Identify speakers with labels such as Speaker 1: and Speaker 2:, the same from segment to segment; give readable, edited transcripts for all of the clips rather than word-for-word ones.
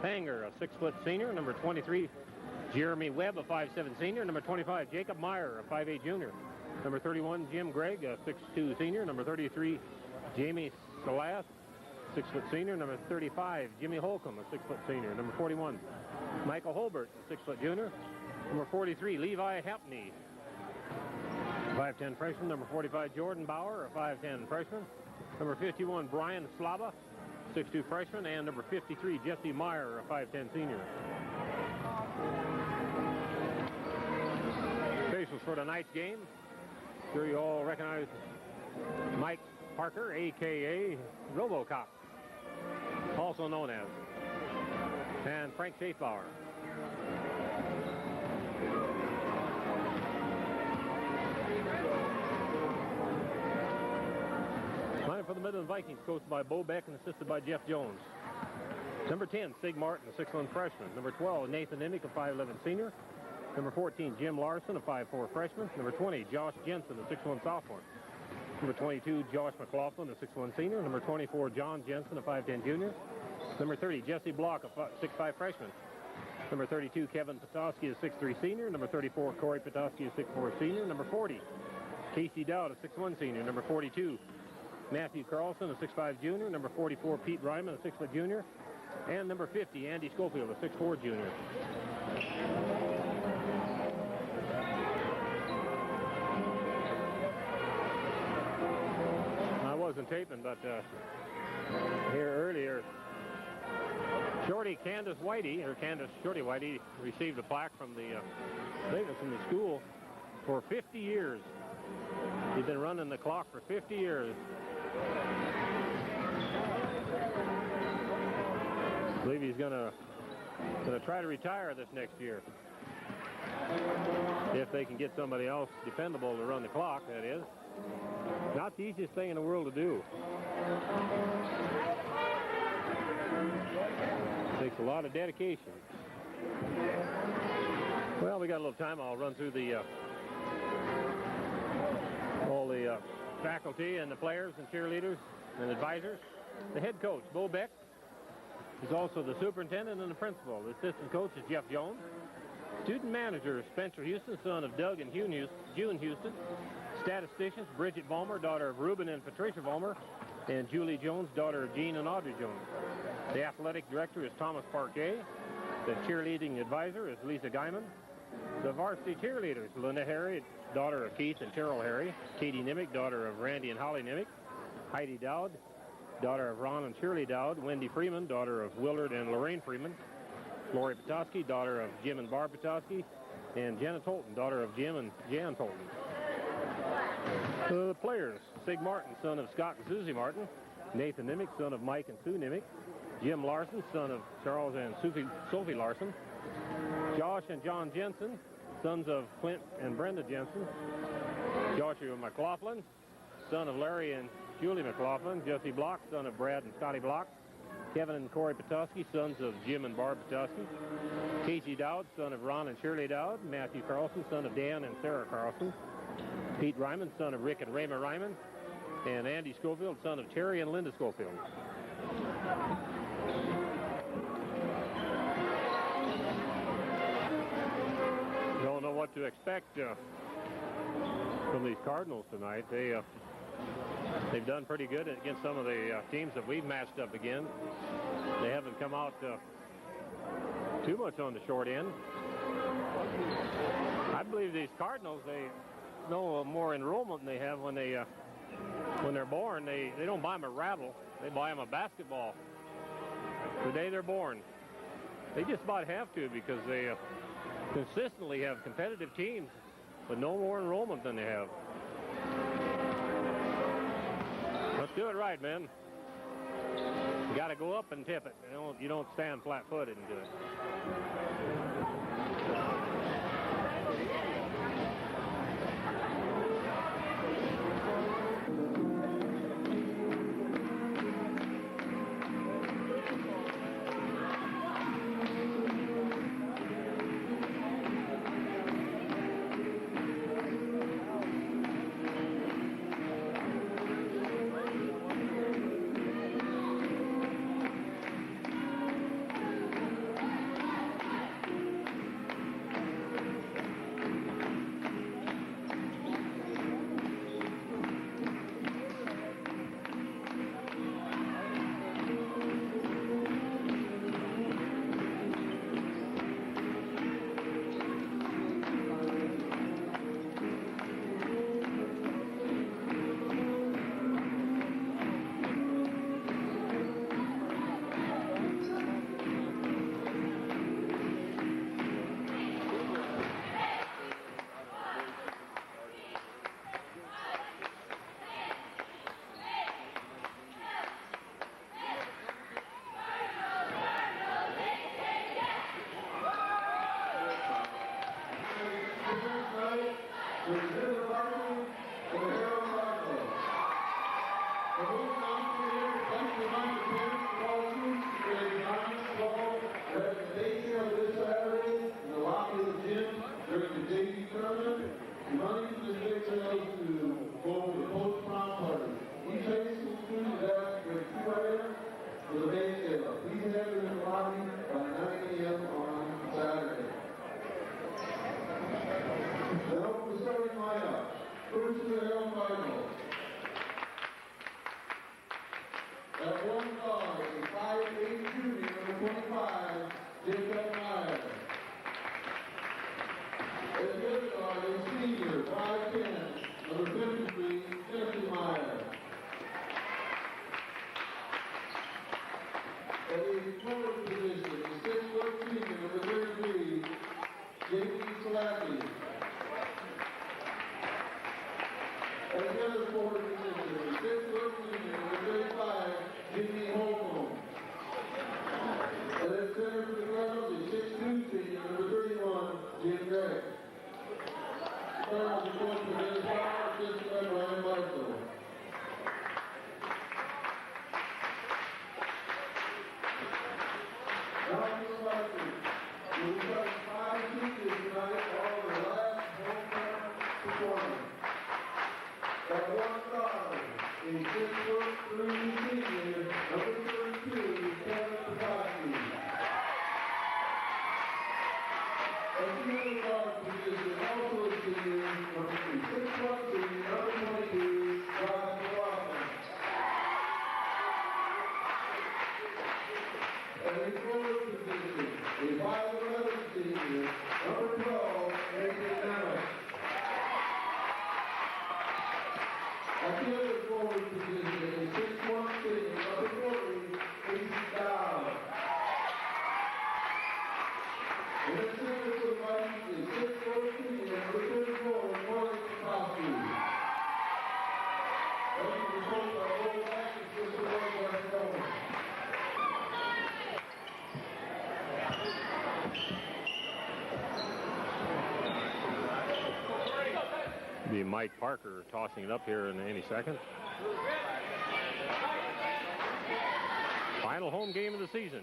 Speaker 1: Hanger, a 6-foot senior. Number 23, Jeremy Webb, a 5'7" senior. Number 25, Jacob Meyer, a 5'8" junior. Number 31, Jim Gregg, a 6'2" senior. Number 33, Jamie Salas, 6-foot senior. Number 35, Jimmy Holcomb, a 6-foot senior. Number 41, Michael Holbert, a 6-foot junior. Number 43, Levi Hapney, 5'10" freshman. Number 45, Jordan Bauer, a 5'10" freshman. Number 51, Brian Slava, 6'2" freshman. And number 53, Jesse Meyer, a 5'10" senior. Officials for tonight's game. Sure you all recognize Mike Parker, a.k.a. RoboCop, also known as, and Frank Schaefbauer. Lineup for the Midland Vikings, coached by Bo Beck and assisted by Jeff Jones. Number 10, Sig Martin, a 6'1" freshman. Number 12, Nathan Nimick, a 5'11" senior. Number 14, Jim Larson, a 5'4" freshman. Number 20, Josh Jensen, a 6'1" sophomore. Number 22, Josh McLaughlin, a 6'1" senior. Number 24, John Jensen, a 5'10" junior. Number 30, Jesse Block, a 6'5" freshman. Number 32, Kevin Petoskey, a 6'3" senior. Number 34, Corey Petoskey, a 6'4" senior. Number 40, Casey Dowd, a 6'1" senior. Number 42, Matthew Carlson, a 6'5" junior. Number 44, Pete Ryman, a 6' junior. And number 50, Andy Schofield, a 6'4" junior. I wasn't taping, but here earlier, Shorty Candace Whitey, or Candace Shorty Whitey, received a plaque from the, I think it's from the school, for 50 years. He's been running the clock for 50 years. I believe he's gonna try to retire this next year. If they can get somebody else dependable to run the clock, that is. Not the easiest thing in the world to do. Takes a lot of dedication. Well, we got a little time. I'll run through the all the faculty and the players and cheerleaders and advisors. The head coach, Bo Beck, is also the superintendent and the principal. The assistant coach is Jeff Jones. Student manager, Spencer Houston, son of Doug and June Houston. Statisticians, Bridget Vollmer, daughter of Reuben and Patricia Vollmer, and Julie Jones, daughter of Gene and Audrey Jones. The athletic director is Thomas Parquet. The cheerleading advisor is Lisa Guyman. The varsity cheerleaders, Linda Harry, daughter of Keith and Cheryl Harry. Katie Nimick, daughter of Randy and Holly Nimick. Heidi Dowd, daughter of Ron and Shirley Dowd. Wendy Freeman, daughter of Willard and Lorraine Freeman. Lori Petoskey, daughter of Jim and Barb Petoskey. And Jenna Tolton, daughter of Jim and Jan Tolton. The players, Sig Martin, son of Scott and Susie Martin. Nathan Nimick, son of Mike and Sue Nimick. Jim Larson, son of Charles and Sophie Larson. Josh and John Jensen, sons of Clint and Brenda Jensen. Joshua McLaughlin, son of Larry and Julie McLaughlin. Jesse Block, son of Brad and Scotty Block. Kevin and Corey Petoskey, sons of Jim and Barb Petoskey. Casey Dowd, son of Ron and Shirley Dowd. Matthew Carlson, son of Dan and Sarah Carlson. Pete Ryman, son of Rick and Raymond Ryman. And Andy Schofield, son of Terry and Linda Schofield. Don't know what to expect from these Cardinals tonight. They've done pretty good against some of the teams that we've matched up against. They haven't come out too much on the short end. I believe these Cardinals, they know more enrollment than they have when they're born. They don't buy them a rattle. They buy them a basketball the day they're born. They just about have to, because they consistently have competitive teams with no more enrollment than they have. Let's do it right, man. You got to go up and tip it. You don't stand flat-footed and do it. Be Mike Parker tossing it up here in any second. Final home game of the season.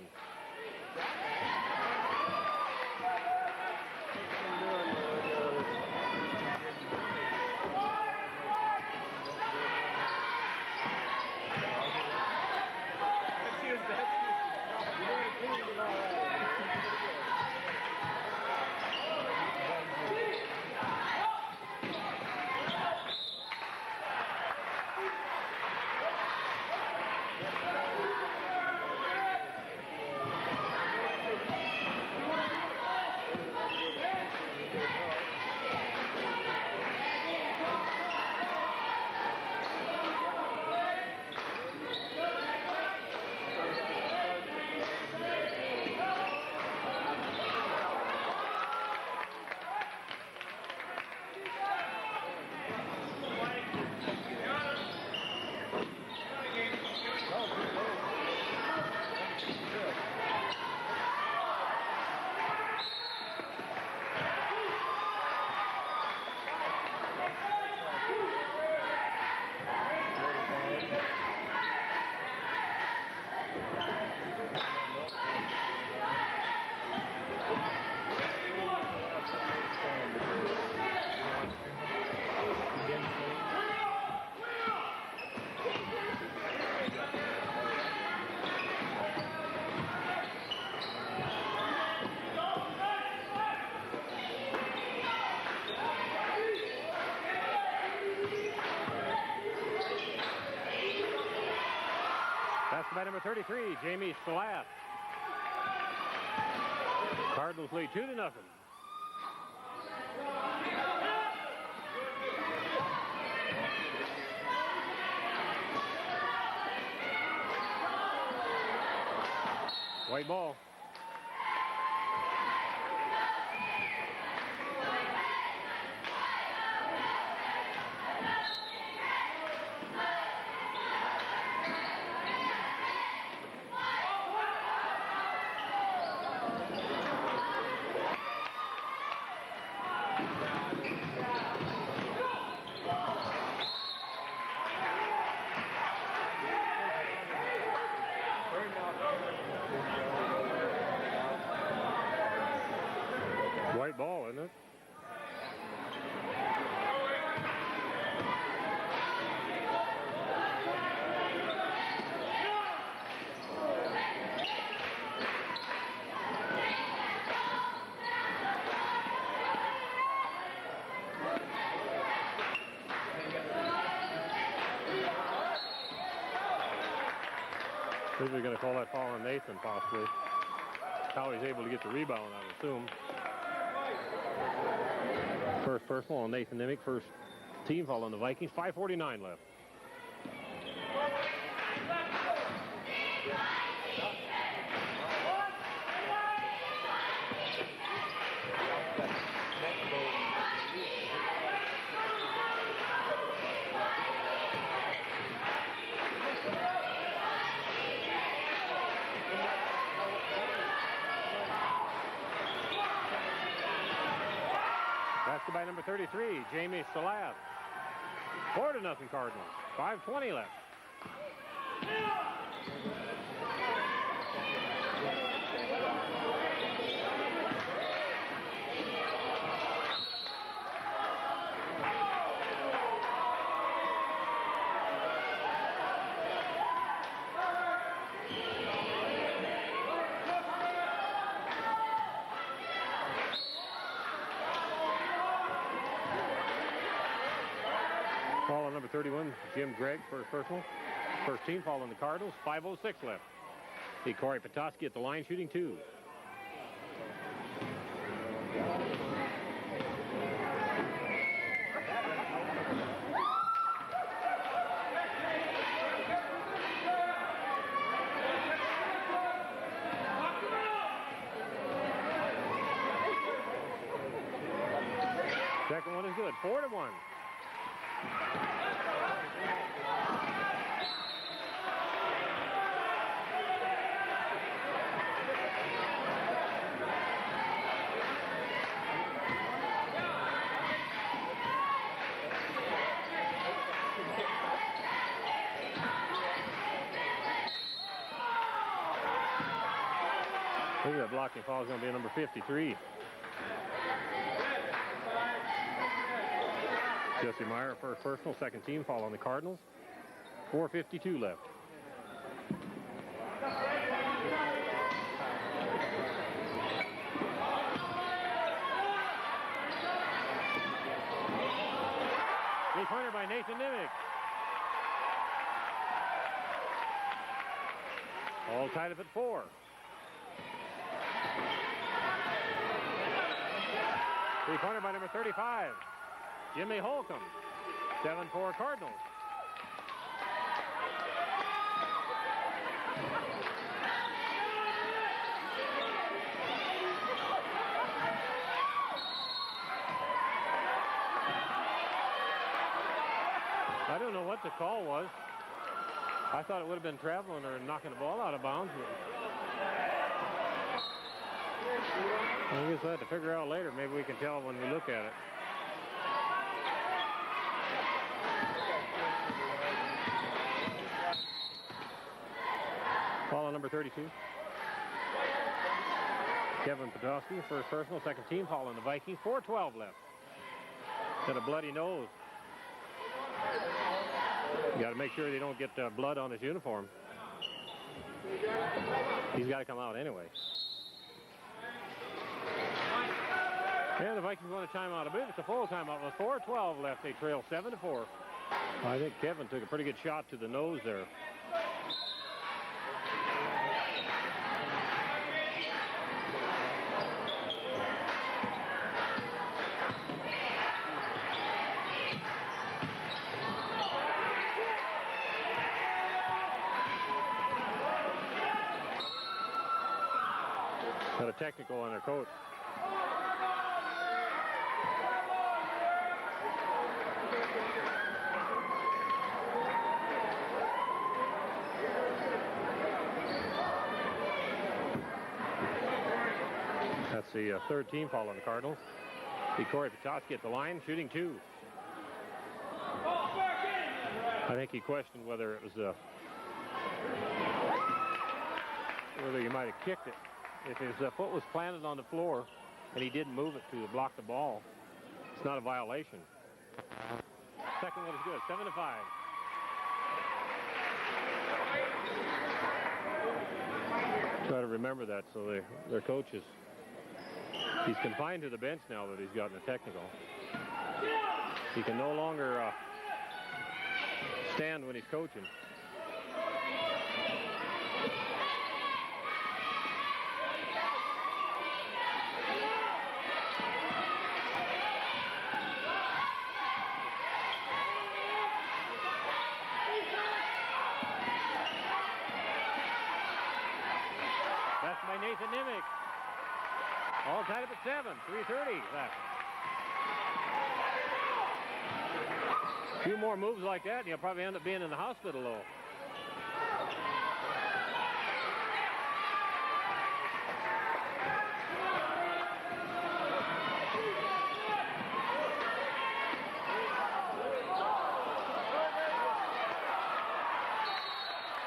Speaker 1: That's by number 33, Jamie Spalath. Cardinals lead 2-0. White ball. White ball, isn't it? They're going to call that foul on Nathan, possibly. How he's able to get the rebound, I would assume. First personal on Nathan Nimick. First team foul on the Vikings. 5:49 left. by number 33, Jamie Salath. 4-0 Cardinals. 5:20 left. Ball on number 31, Jim Gregg, first personal. First team foul on the Cardinals. 5:06 left. See Corey Petoskey at the line shooting 2. Second one is good. 4-1. Look at that blocking foul is going to be number 53. Jesse Meyer, first personal, second team foul on the Cardinals. 4:52 left. Three-pointer by Nathan Nimick. All tied up at 4. Three-pointer by number 35, Jimmy Holcomb. 7-4 Cardinals. I don't know what the call was. I thought it would have been traveling or knocking the ball out of bounds. I guess we'll have to figure out later. Maybe we can tell when we look at it. Foul on number 32. Kevin Podolsky, first personal, second team foul on the Vikings. 4:12 left. Got a bloody nose. You got to make sure they don't get blood on his uniform. He's got to come out anyway. And the Vikings want a timeout. I believe it's a full timeout with 4:12 left. They trail 7-4. I think Kevin took a pretty good shot to the nose there. Got a technical on their coach. That's the third team foul on the Cardinals. See Corey Petoskey at the line, shooting 2. I think he questioned whether it was whether you might have kicked it. If his foot was planted on the floor and he didn't move it to block the ball, it's not a violation. Second one is good, 7-5. Try to remember that so their coaches. He's confined to the bench now that he's gotten a technical. He can no longer stand when he's coaching. That's by Nathan Nimick. All tied up at 7, 3:30 left. A few more moves like that, and you'll probably end up being in the hospital, though.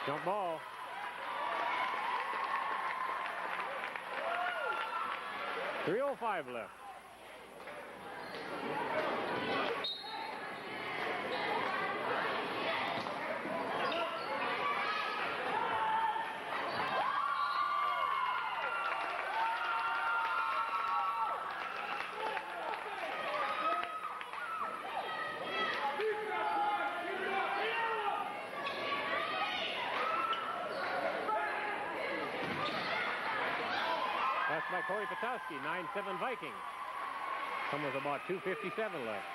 Speaker 1: Jump ball. .305 left. That's by Corey Patowski, 9-7 Vikings. Come with about 2:57 left.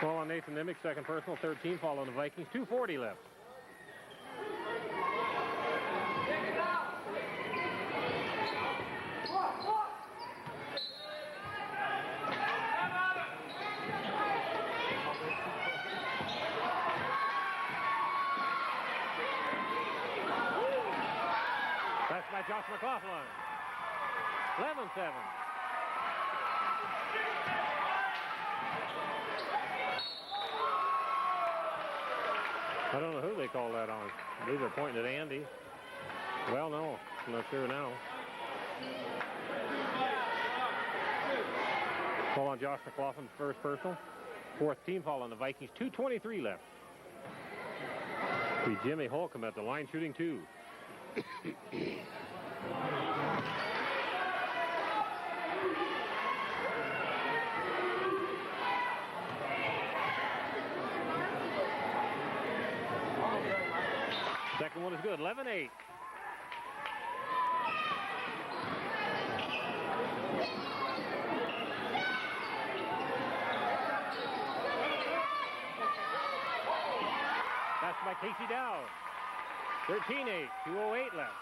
Speaker 1: Ball on Nathan Nimick, second personal, 13 fall on the Vikings, 2:40 left. By Josh McLaughlin. 11-7. I don't know who they call that on. Maybe they're pointing at Andy. Well, no. I'm not sure now. Call on Josh McLaughlin, first personal. Fourth team foul on the Vikings. 2:23 left. See Jimmy Holcomb at the line shooting 2. Second one is good, 11-8. That's by Casey Dowd. 13-8, 2:08 left.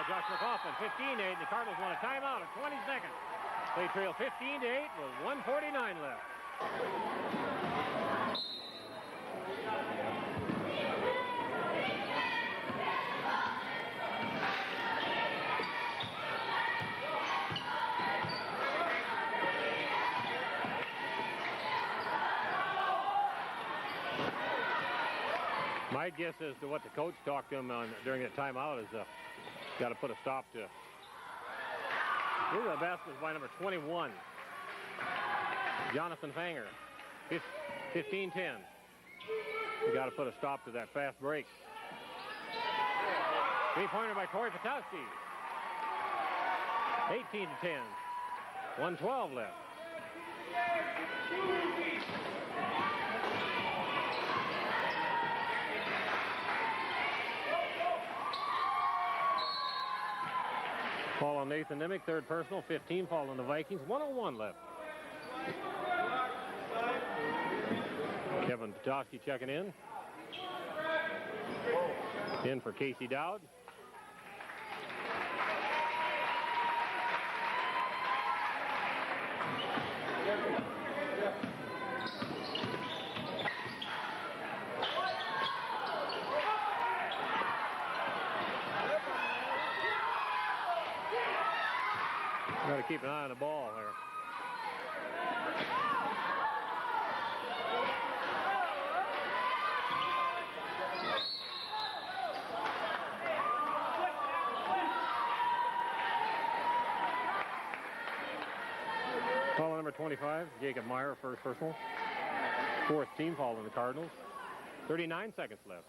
Speaker 1: Josh McLaughlin, 15-8, and the Cardinals want a timeout at 20 seconds. They trail 15-8 with 1:49 left. My guess as to what the coach talked to him on during that timeout is got to put a stop to. Here's the basket by number 21, Jonathan Fanger, 15-10. You got to put a stop to that fast break. Three-pointer by Corey Patowski. 18-10. 1:12 left. Fall on Nathan Nimick, third personal, 15 fall on the Vikings, 1:01 left. Kevin Patowski checking in. In for Casey Dowd. Got to keep an eye on the ball here. Foul number 25, Jacob Meyer, first personal. Fourth team foul on the Cardinals. 39 seconds left.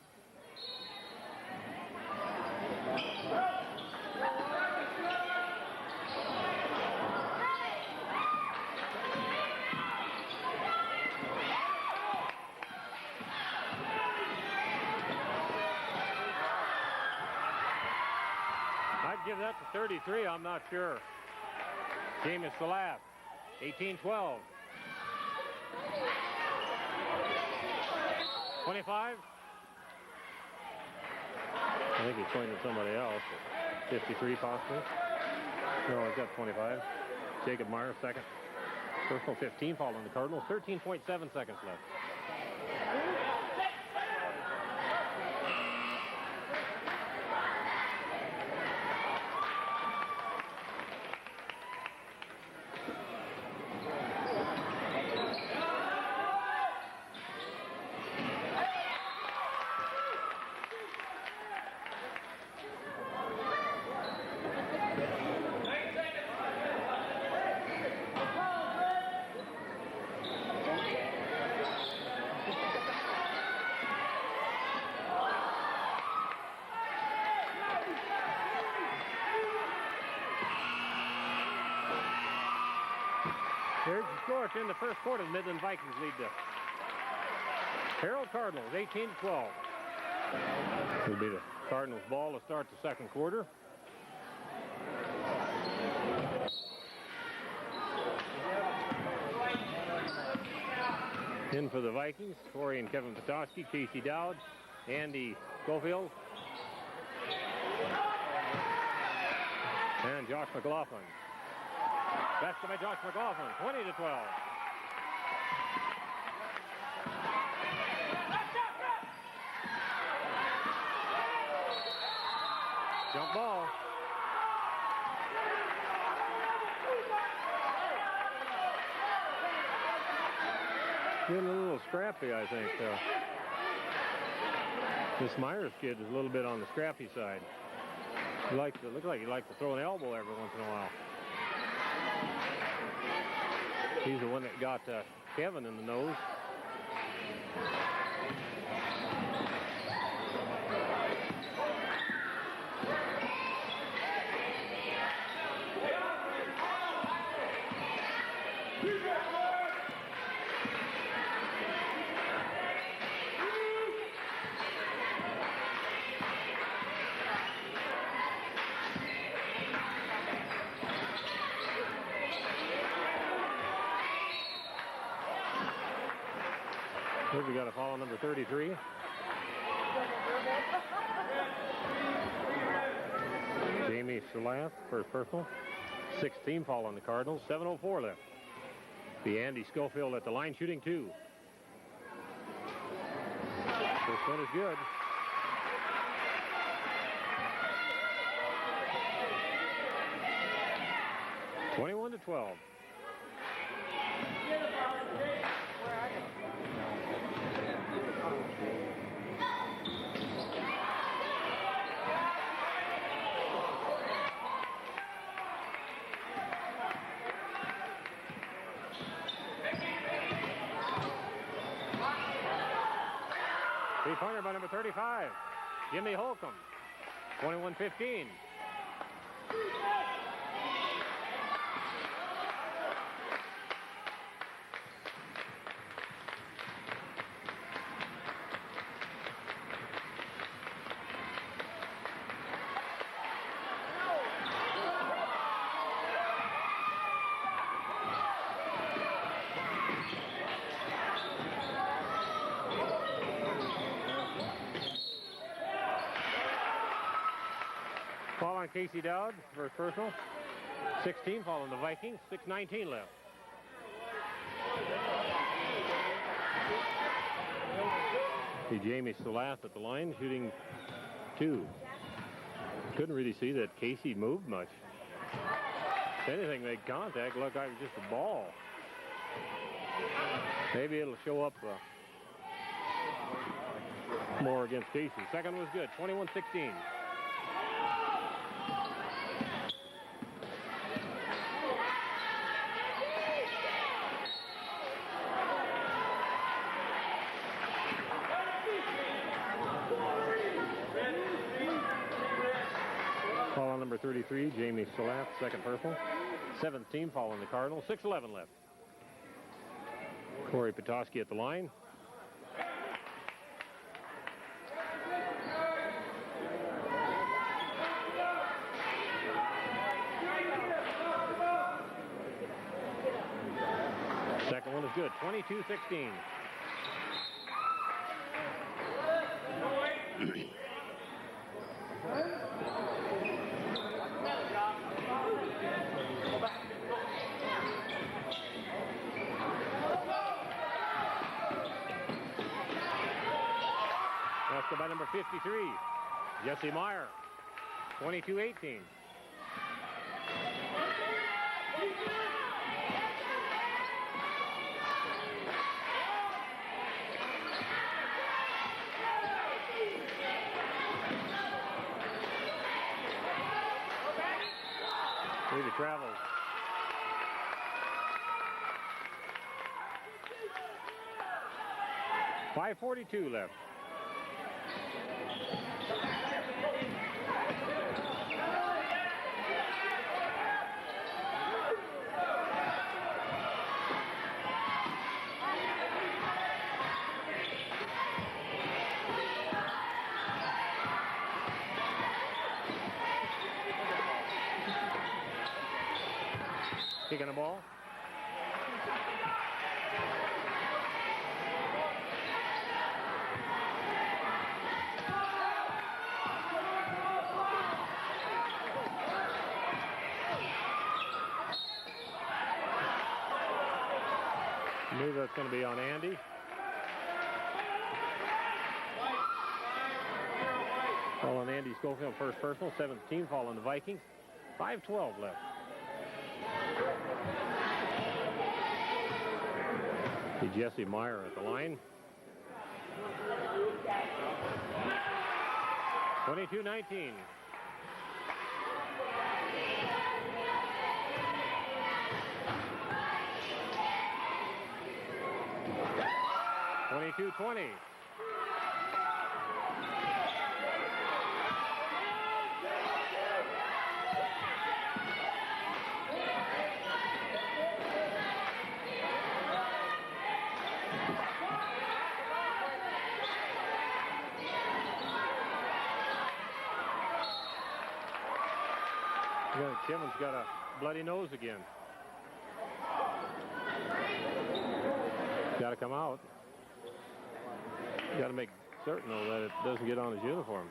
Speaker 1: Give that to 33, I'm not sure. Jameis Salat, 18-12. 25. I think he's pointing at somebody else. 53 possibly. No, he's got 25. Jacob Meyer, second. Personal 15 foul on the Cardinals. 13.7 seconds left. Here's the score in the first quarter. The Midland Vikings lead the Harrold Cardinals 18-12. It'll be the Cardinals' ball to start the second quarter. In for the Vikings, Corey and Kevin Petoskey, Casey Dowd, Andy Schofield, and Josh McLaughlin. Basket by Josh McLaughlin, 20-12. Jump ball. Getting a little scrappy, I think. This Myers kid is a little bit on the scrappy side. He likes to look like he likes to throw an elbow every once in a while. He's the one that got Kevin in the nose. Here we got a foul on number 33. Jamie Salath, first personal. 16 foul on the Cardinals. 7:04 left. The Andy Schofield at the line shooting two. First one is good. (21-12). Three-pointer by number 35, Jimmy Holcomb, 21-15. Foul on Casey Dowd, first personal. 16 foul on the Vikings, 6:19 left. See Jamie Salath at the line, shooting two. Couldn't really see that Casey moved much. If anything made contact, looked like it was just a ball. Maybe it'll show up more against Casey. Second was good, 21-16. Foul on number 33, Jamie Salath, second personal. 17 foul on the Cardinals, 6:11 left. Corey Petoskey at the line. Second one is good, 22-16. Basket by number 53, Jesse Meyer, 22-18. Reed travels. .542 left. Kicking the ball. I believe that's going to be on Andy. Fall on Andy Schofield, first personal. 17 fall on the Vikings. 5:12 left. See Jesse Meyer at the line. 22-19. .22-20. Kevin's got a bloody nose again. Got to come out. Got to make certain, though, that it doesn't get on his uniform.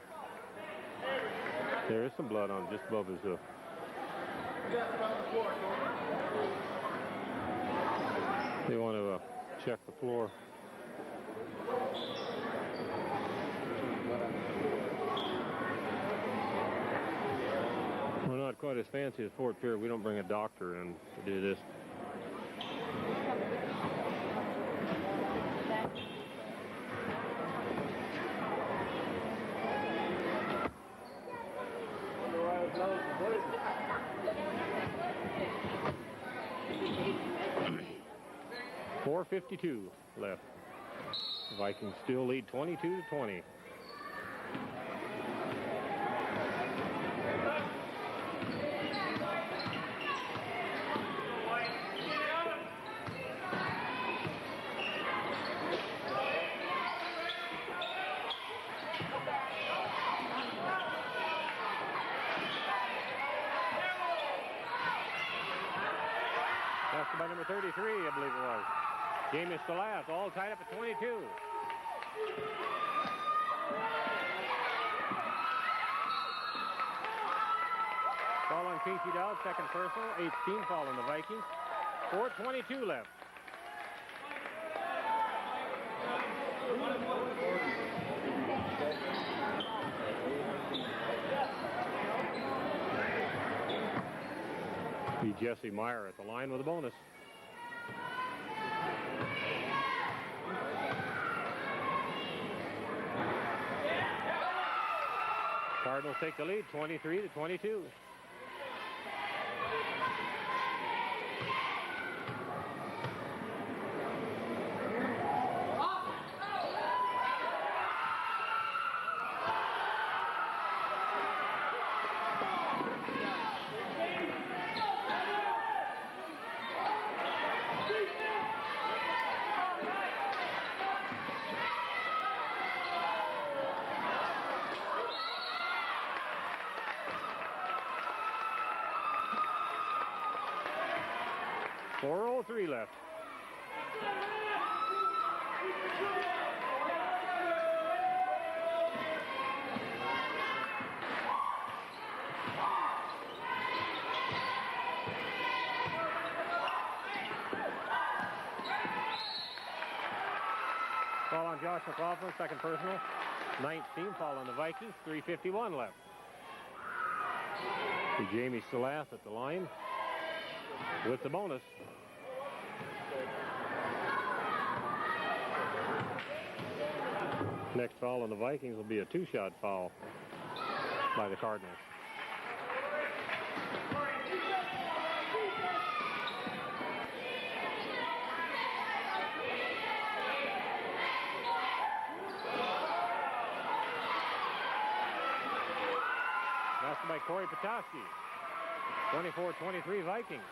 Speaker 1: There is some blood on just above his hoof. They want to check the floor. We're not quite as fancy as Fort Pierre. We don't bring a doctor in to do this. .452 left. The Vikings still lead 22-20. By number 33, I believe it was. Game is to last, all tied up at 22. Ball on Casey Dowd, second personal. 18 fall on the Vikings. 4:22 left. Be Jesse Meyer at the line with a bonus. Cardinals take the lead, 23-22. .403 left. Ball on Josh McLaughlin, second personal. Ninth team foul on the Vikings. 3:51 left. See Jamie Salath at the line with the bonus. Next foul on the Vikings will be a two-shot foul by the Cardinals. Passed by Corey Petoskey. 24-23 Vikings.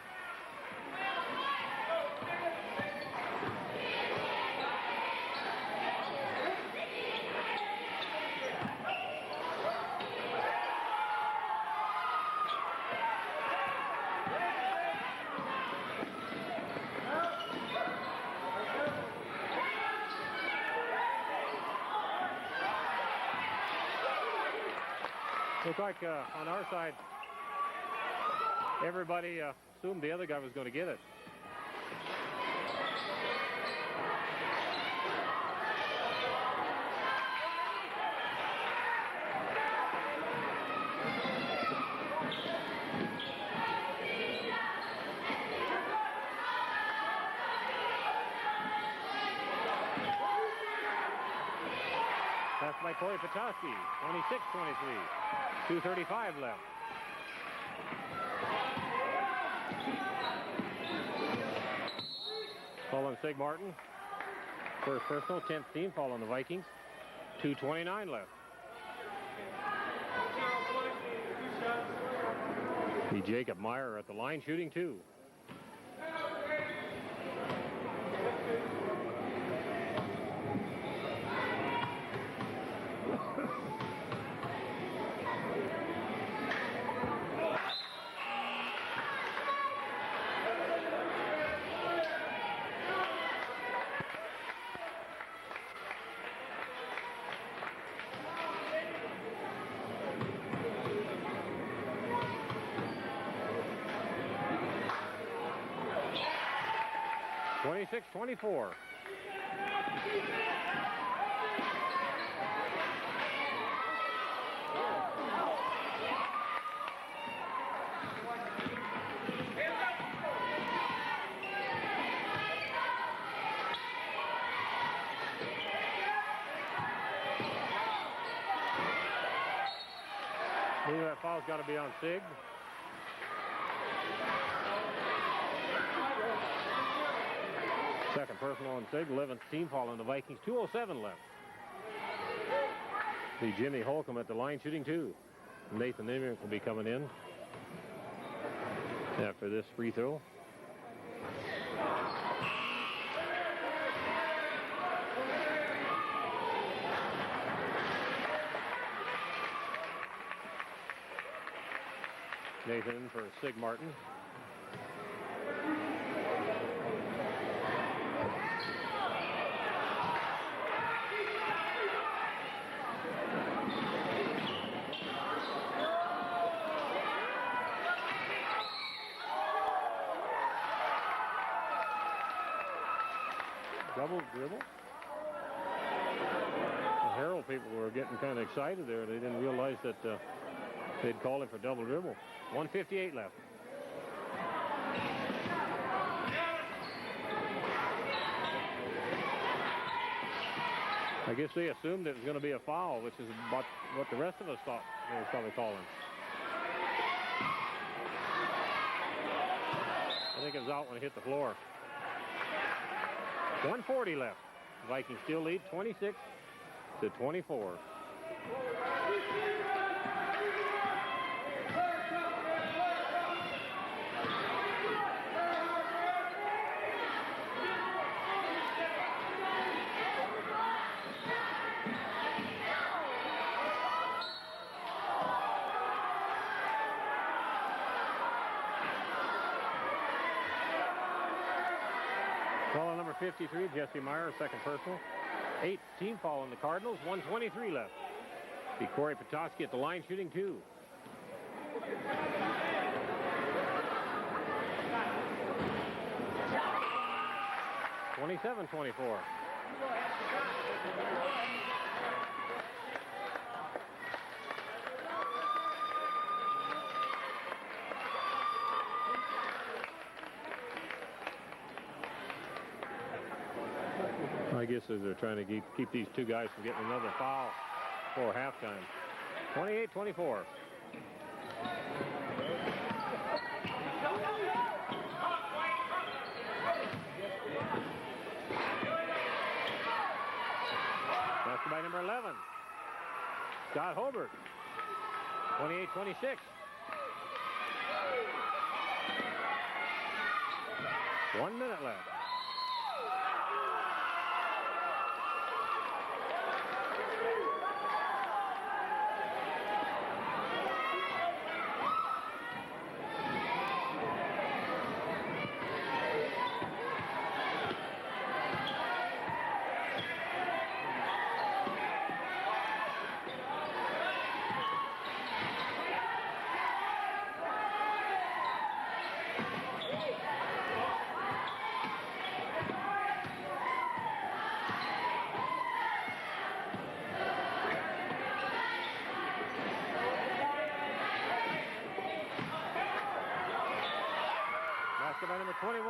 Speaker 1: Looks like on our side, everybody assumed the other guy was going to get it. Passed by Corey Petoskey, 26-23. 2:35 left. Foul on Sig Martin. First personal, 10th team foul on the Vikings. 2:29 left. See Jacob Meyer at the line shooting two. Twenty-six, 24. Maybe that foul's got to be on Sig. Second personal on Sig, 11th team foul on the Vikings. 2:07 left. See Jimmy Holcomb at the line shooting two. Nathan Emmerich will be coming in after this free throw. Nathan in for Sig Martin. Double dribble. The Harrold people were getting kind of excited there. They didn't realize that they'd call him for double dribble. 1:58 left. I guess they assumed it was going to be a foul, which is about what the rest of us thought they were probably calling. I think it was out when it hit the floor. 1:40 left. Vikings still lead 26-24. Foul on number 53, Jesse Meyer, second personal. 8th team foul on the Cardinals, 1:23 left. See Corey Petoskey at the line shooting two. Obviously, they're trying to keep these two guys from getting another foul for halftime. 28-24. Basket by number 11, Scott Hobart. 28-26. 1 minute left. By number 21,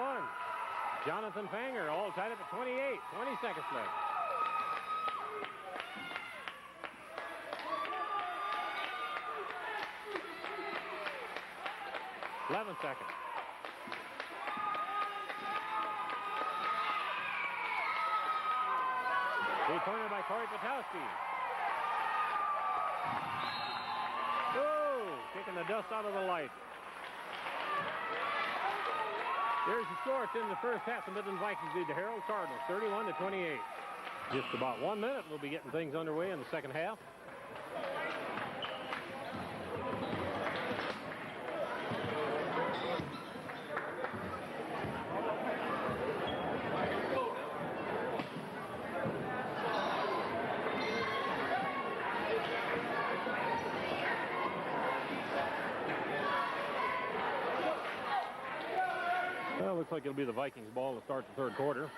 Speaker 1: Jonathan Fanger, all tied up at 28. 20 seconds left. Eleven seconds. Three-pointer by Corey Patowski. Oh, kicking the dust out of the light. There's the score. It's in the first half. The Midland Vikings lead the Harrold Cardinals 31-28. Just about 1 minute. We'll be getting things underway in the second half. Well, looks like it'll be the Vikings ball to start the third quarter.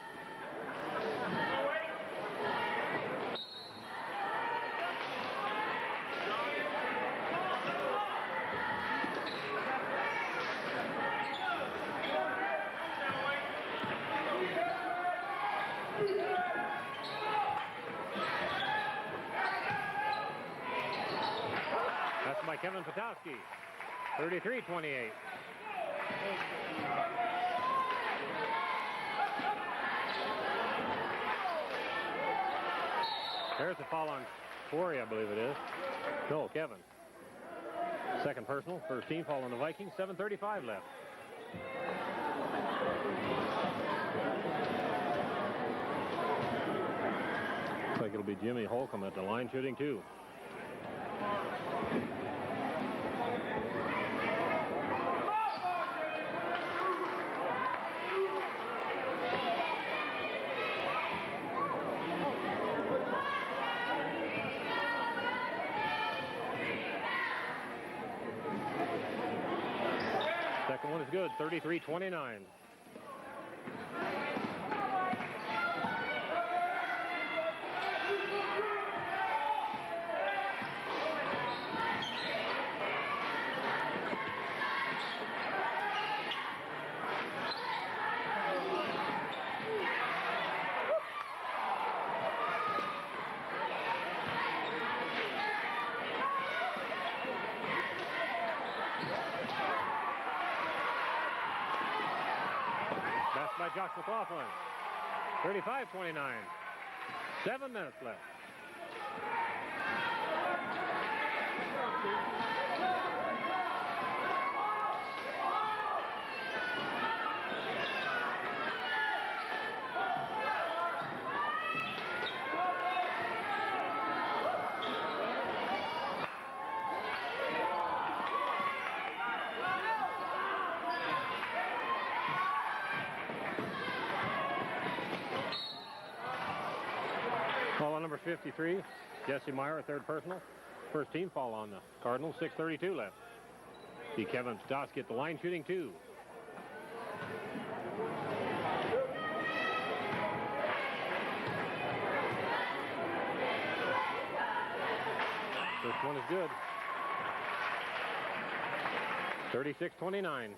Speaker 1: That's by Kevin Patowski. 33-28. There's a foul on Corey, I believe it is. No, Kevin. Second personal. First team foul on the Vikings. 7:35 left. Looks like it'll be Jimmy Holcomb at the line shooting too. Second one is good, 33-29. By Josh McLaughlin. 35-29. 7 minutes left. Foul on number 53, Jesse Meyer, third personal. First team foul on the Cardinals, 6:32 left. See Kevin Patowski at the line shooting two. First one is good. 36-29.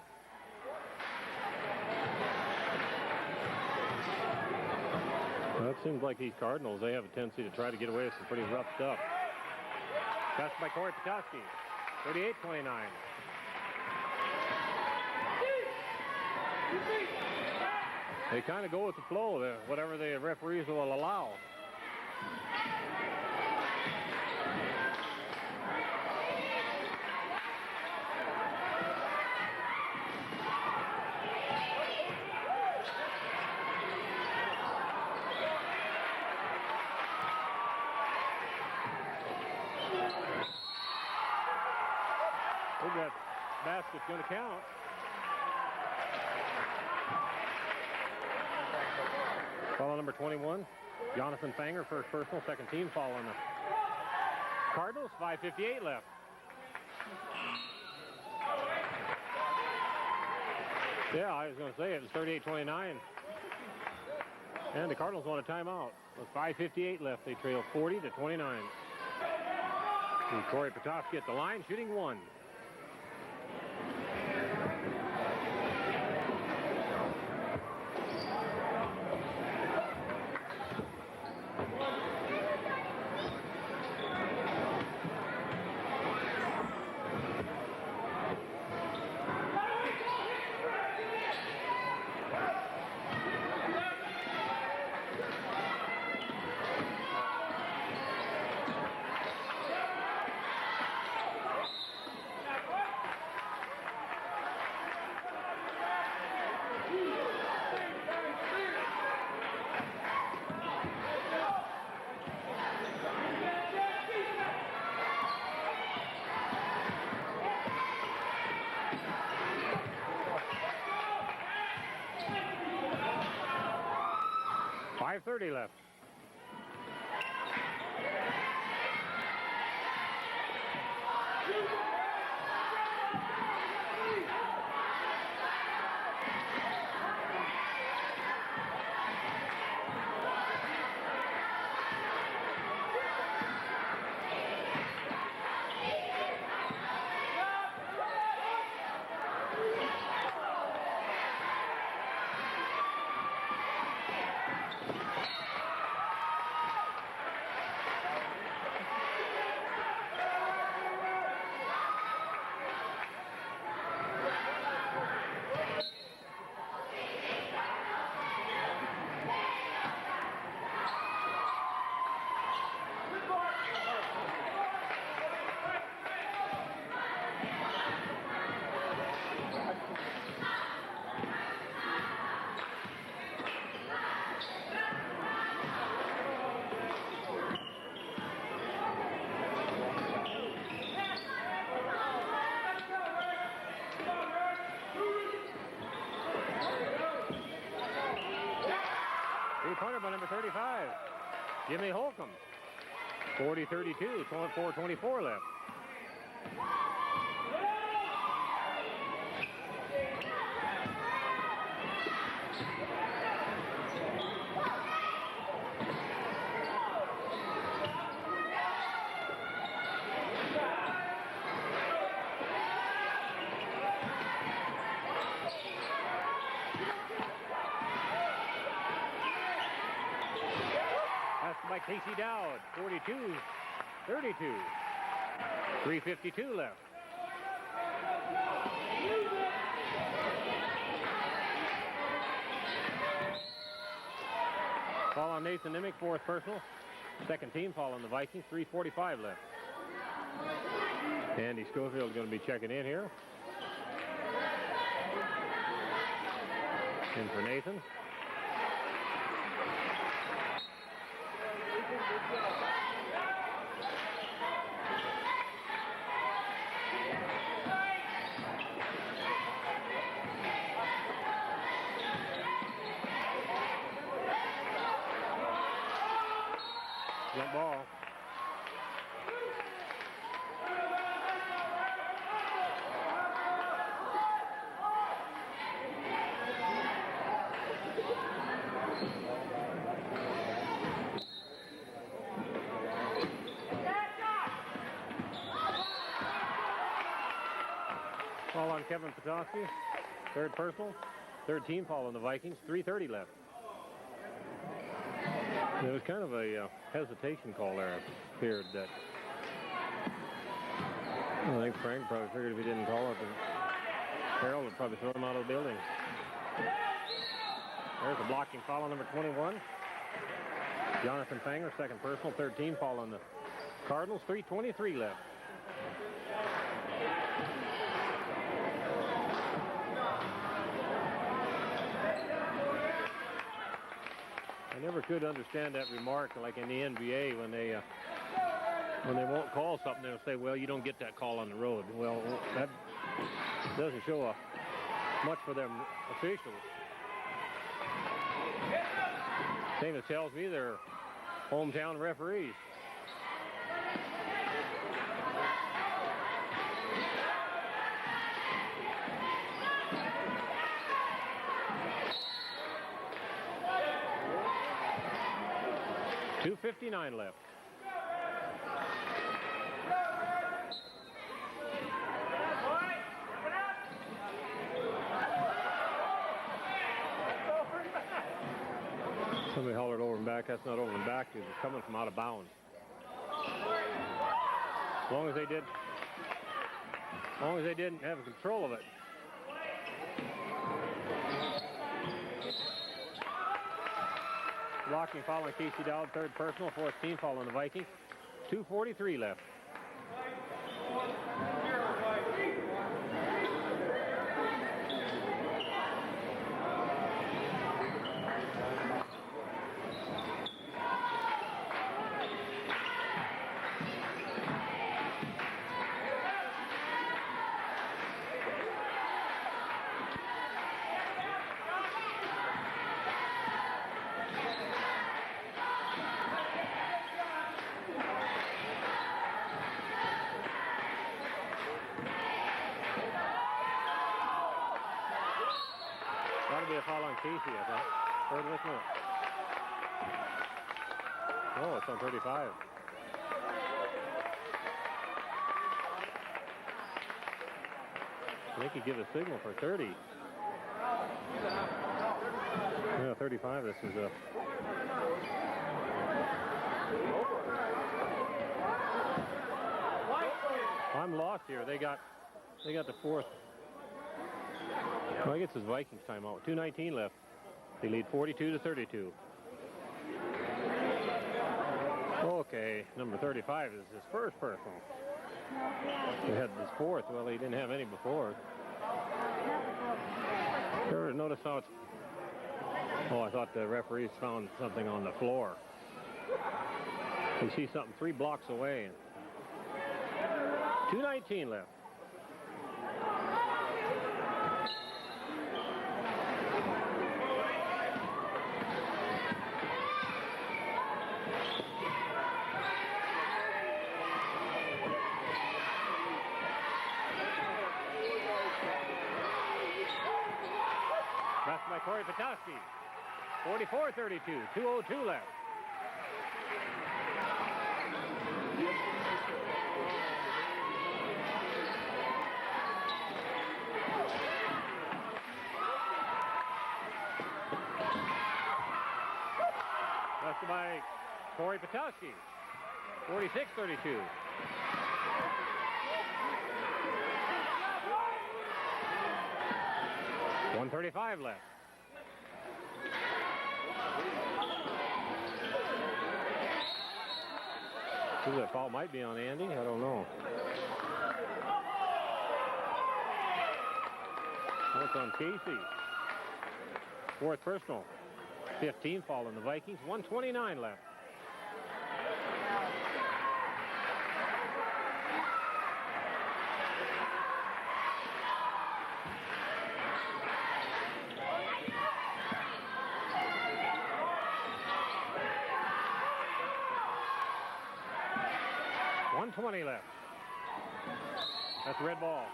Speaker 1: Well, it seems like these Cardinals, they have a tendency to try to get away with some pretty rough stuff. Passed by Corey Petoskey, 38-29. They kind of go with the flow, whatever the referees will allow. That basket's going to count. Foul on number 21, Jonathan Fanger, first personal, second team foul on the Cardinals, 5:58 left. Yeah, I was going to say it was 38-29. And the Cardinals want a timeout. With 5:58 left, they trail 40-29. And Corey Petoskey at the line, shooting one. .30 left. Three-pointer by number 35, Jimmy Holcomb. 40-32, 4:24 left. By Casey Dowd, 42-32. 3:52 left. Foul on Nathan Nimick, fourth personal. Second team foul on the Vikings, 3:45 left. Andy Schofield is going to be checking in here. In for Nathan. Jump ball. Foul on Kevin Petoskey, third personal, third team foul on the Vikings, 3:30 left. There was kind of a hesitation call there, appeared that. I think Frank probably figured if he didn't call it, then Harrold would probably throw him out of the building. There's a blocking foul on number 21. Jonathan Fanger, second personal, 13 foul on the Cardinals, 3:23 left. I never could understand that remark, like in the NBA, when they won't call something, they'll say, well, you don't get that call on the road. Well, that doesn't show much for them officials. Thing that tells me they're hometown referees. .259 left. Somebody hollered over and back. That's not over and back. It's coming from out of bounds. As long as they didn't have control of it. Blocking foul on Casey Dowd, third personal, fourth team foul on the Vikings. 2:43 left. Be a foul on Casey, I thought. Third with me. Oh, it's on 35. They could give a signal for 30. Yeah, 35. This is a. I'm lost here. They got the fourth. Well, I guess it's Vikings timeout. 2:19 left. They lead 42-32. Okay, number 35 is his first personal. He had his fourth. Well, he didn't have any before. Sure, notice how it's. Oh, I thought the referees found something on the floor. You see something 3 blocks away. 2:19 left. By Corey Patowski. 44-32. 2:02 left. Passed by Corey Patowski. 46-32. .135 left. Ooh, that foul might be on Andy. I don't know. Oh, it's on Casey. Fourth personal. 15 foul on the Vikings. 1:29 left. .120 left. That's red ball.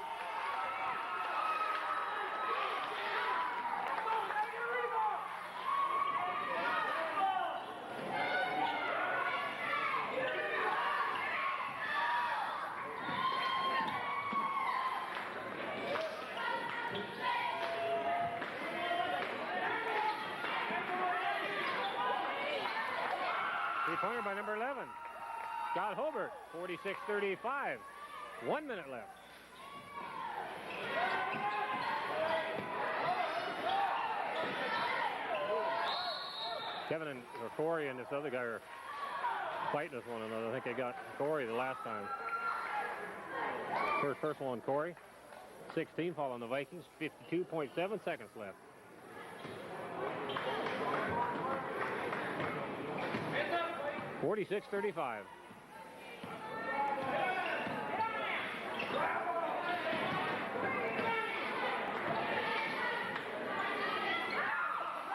Speaker 1: Three-pointer by number 11, Scott Hobart, 46-35. 1 minute left. Kevin and Corey and this other guy are fighting with one another. I think they got Corey the last time. First personal on Corey. 16 fall on the Vikings. 52.7 seconds left. $46-35.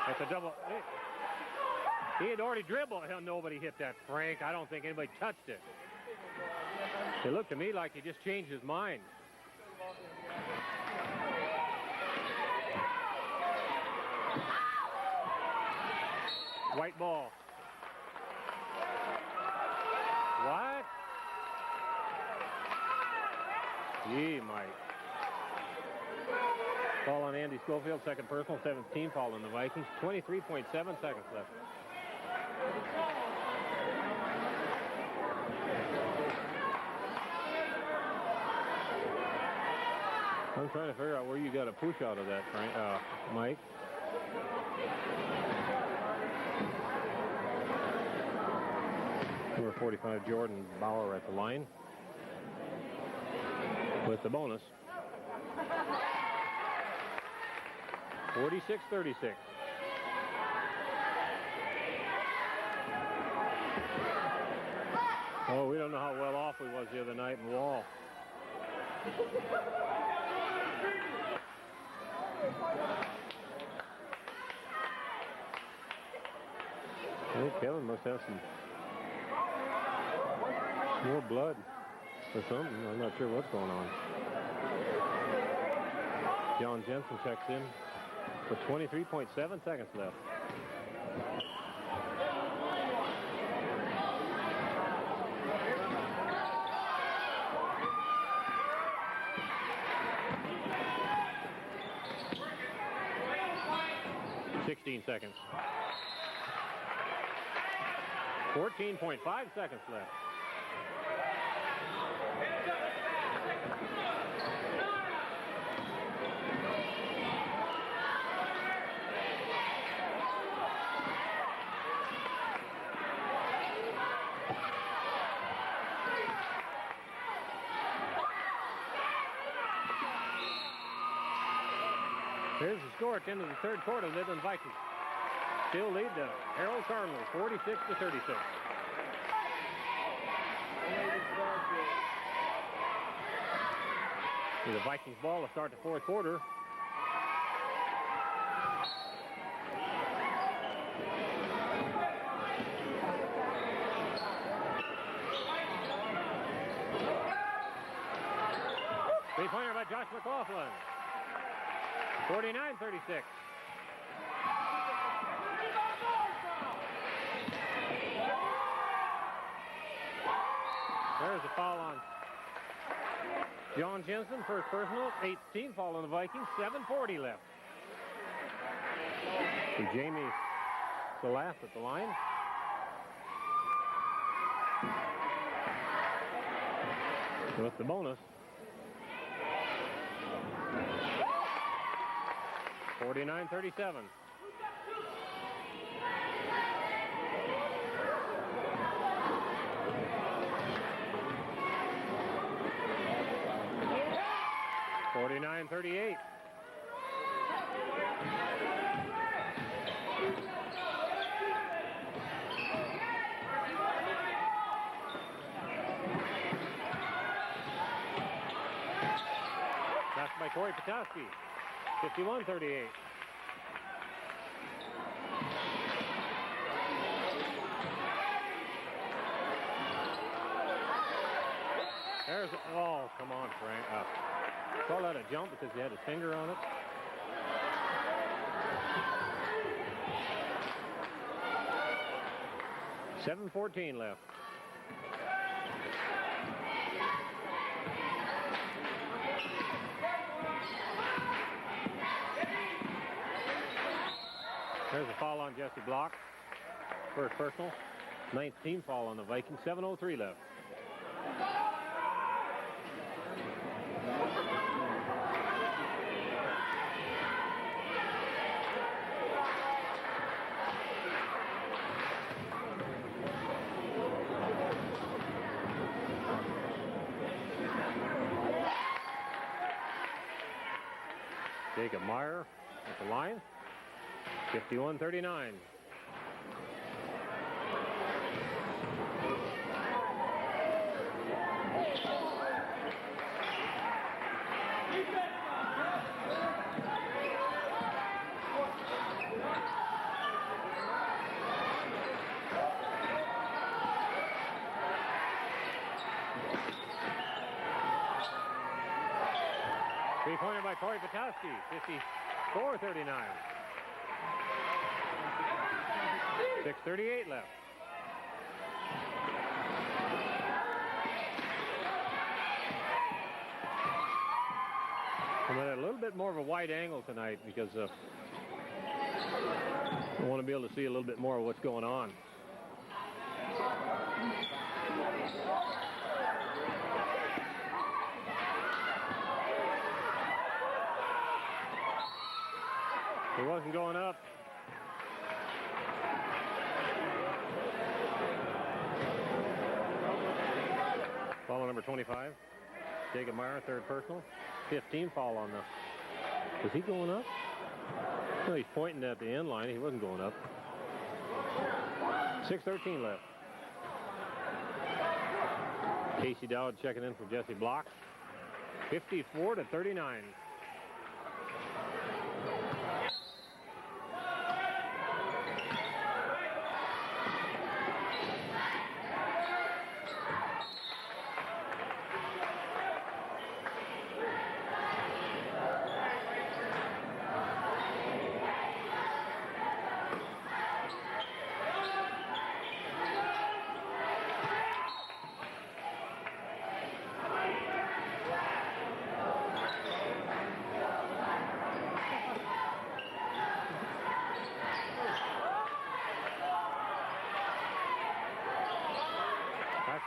Speaker 1: That's a double. He had already dribbled. Hell, nobody hit that, Frank. I don't think anybody touched it. It looked to me like he just changed his mind. White ball. What? Gee, Mike. Ball on Andy Schofield, second personal, 17 foul on the Vikings. 23.7 seconds left. I'm trying to figure out where you got a push out of that, Frank, Mike. Number 45, Jordan Bauer at the line with the bonus. 46-36. Oh, we don't know how well off he was the other night in Wall. I think Kevin must have some more blood or something. I'm not sure what's going on. John Jensen checks in with 23.7 seconds left. Seconds. 14.5 seconds left. Here's the score at the end of the third quarter. Midland Vikings still lead the Harrold Cardinals 46-36. The Vikings ball to start the fourth quarter. Three-pointer by Josh McLaughlin. 49-36. There's a foul on John Jensen, first personal, 18 foul on the Vikings, 7:40 left. And Jamie Salas at the line. With the bonus. 49-37. $49-38. Passed by Corey Petoskey. 51-38. There's a, oh, come on, Frank. Call that a jump because he had his finger on it. $7:14 left. There's a foul on Jesse Block. First personal. Ninth team foul on the Vikings. 7:03 left. Jacob Meyer at the line. 51-39. Three-pointer by Corey Patowski, 54-39. 6:38 left. I'm at a little bit more of a wide angle tonight because I want to be able to see a little bit more of what's going on. He wasn't going up. Foul number 25. Jacob Meyer, third personal. 15 foul on the... Was he going up? No, he's pointing at the end line. He wasn't going up. 6:13 left. Casey Dowd checking in for Jesse Block. 54-39.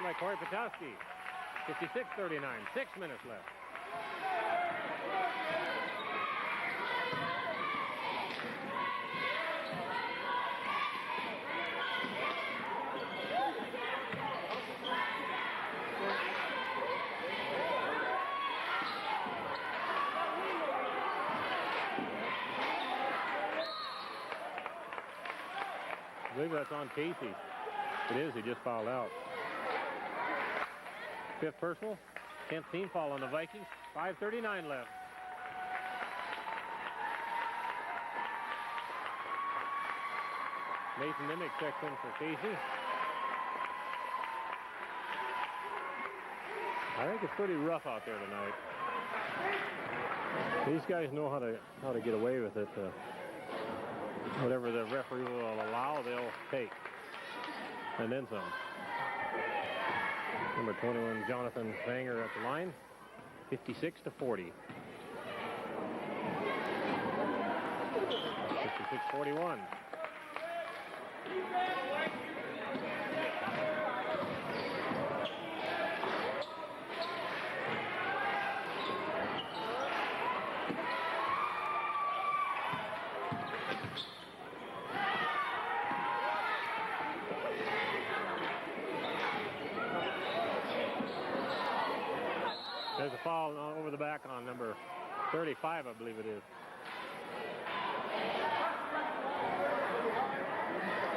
Speaker 1: By Corey Patowski. 56-39. 6 minutes left. I believe that's on Casey. It is. He just fouled out. Fifth personal, 10th team foul on the Vikings. 5:39 left. Mason Nimick checks in for Casey. I think it's pretty rough out there tonight. These guys know how to get away with it. Whatever the referee will allow, they'll take, and then some. Number 21, Jonathan Sanger at the line, 56-40. 56-41. There's a foul over the back on number 35, I believe it is.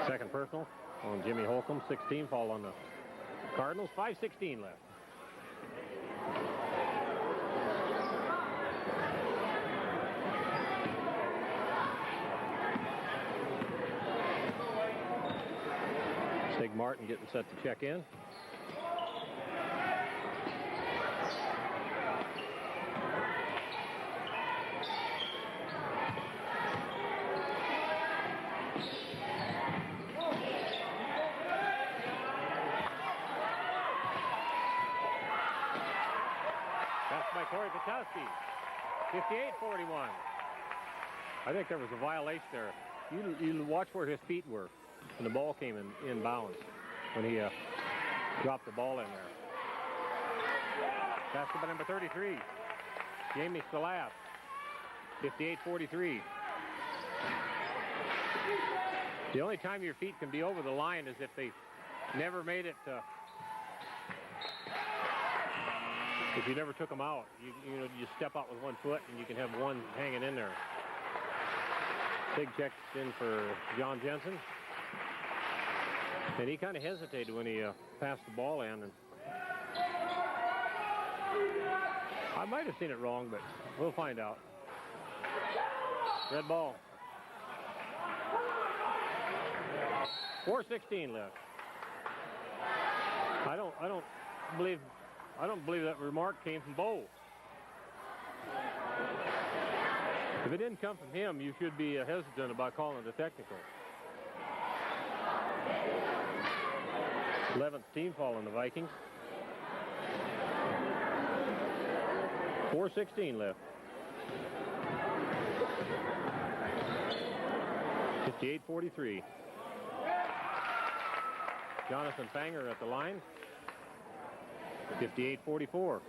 Speaker 1: Second personal on Jimmy Holcomb. 16 foul on the Cardinals. 5:16 left. Sig Martin getting set to check in. By Corey Patowski. 58-41. I think there was a violation there. You watch where his feet were when the ball came in bounds. when he dropped the ball in there. Pass by number 33, Jamie Salas, 58-43. The only time your feet can be over the line is if they never made it, if you never took them out. You step out with one foot and you can have one hanging in there. Big check in for John Jensen. And he kind of hesitated when he passed the ball in. And I might have seen it wrong, but we'll find out. Red ball. 4:16 left. I don't believe that remark came from Bo. If it didn't come from him, you should be hesitant about calling it a technical. 11th team foul on the Vikings. 4:16 left. 58-43. Jonathan Fanger at the line. 58-44.